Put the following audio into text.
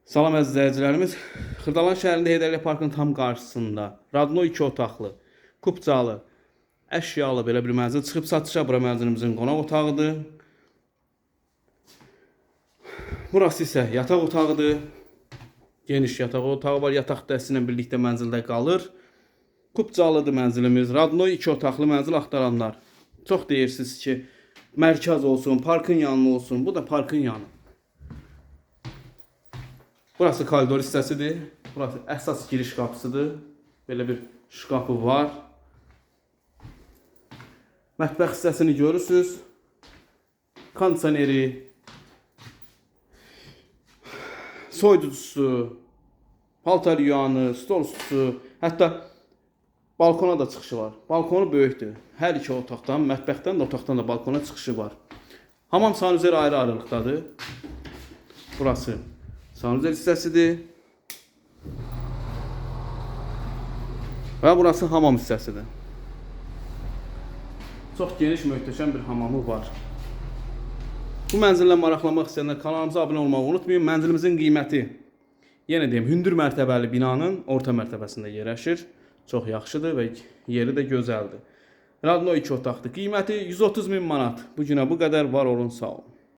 Salam əziz izləyicilərimiz. Xırdalan şəhərində Heydərli Parkın tam qarşısında Radno 2 otaqlı, kupcalı, əşyalı belə bir mənzil çıxıb satışa. Bura mənzilimizin qonaq otağıdır. Burası isə yataq otağıdır. Geniş yataq otağı var. Yataq dəsti ilə birlikdə mənzildə qalır. Kupcalıdır mənzilimiz. Radno 2 otaqlı mənzil axtaranlar. Çox deyirsiniz ki, mərkəz olsun, parkın yanı olsun. Bu da parkın yanı. Burası koridor hissəsidir. Burası əsas giriş qapısıdır. Belə bir şkafı var. Mətbəx hissəsini görürsünüz. Kondisioneri, soyuducusu, paltar yuyanı, stol üstüsü, hətta balkona da çıxışı var. Balkonu böyükdür. Hər iki otaqdan, mətbəxdən də otaqdan da balkona çıxışı var. Hamam sanuzeli ayrı ayrılıqdadır. Burası sanuzel hissəsidir. Və burası hamam hissəsidir. Çox geniş, möhtəşəm bir hamamı var. Bu mənzillə maraqlanmaq istəyənlər kanalımıza abunə olmağı unutmayın. Mənzilimizin qiyməti, yenə deyim, hündür mərtəbəli binanın orta mərtəbəsində yerləşir. Çox yaxşıdır və yeri də gözəldir. Radno 2 otaqdır. Qiyməti 130 min manat. Bu günə bu qədər. Var olun, sağ olun.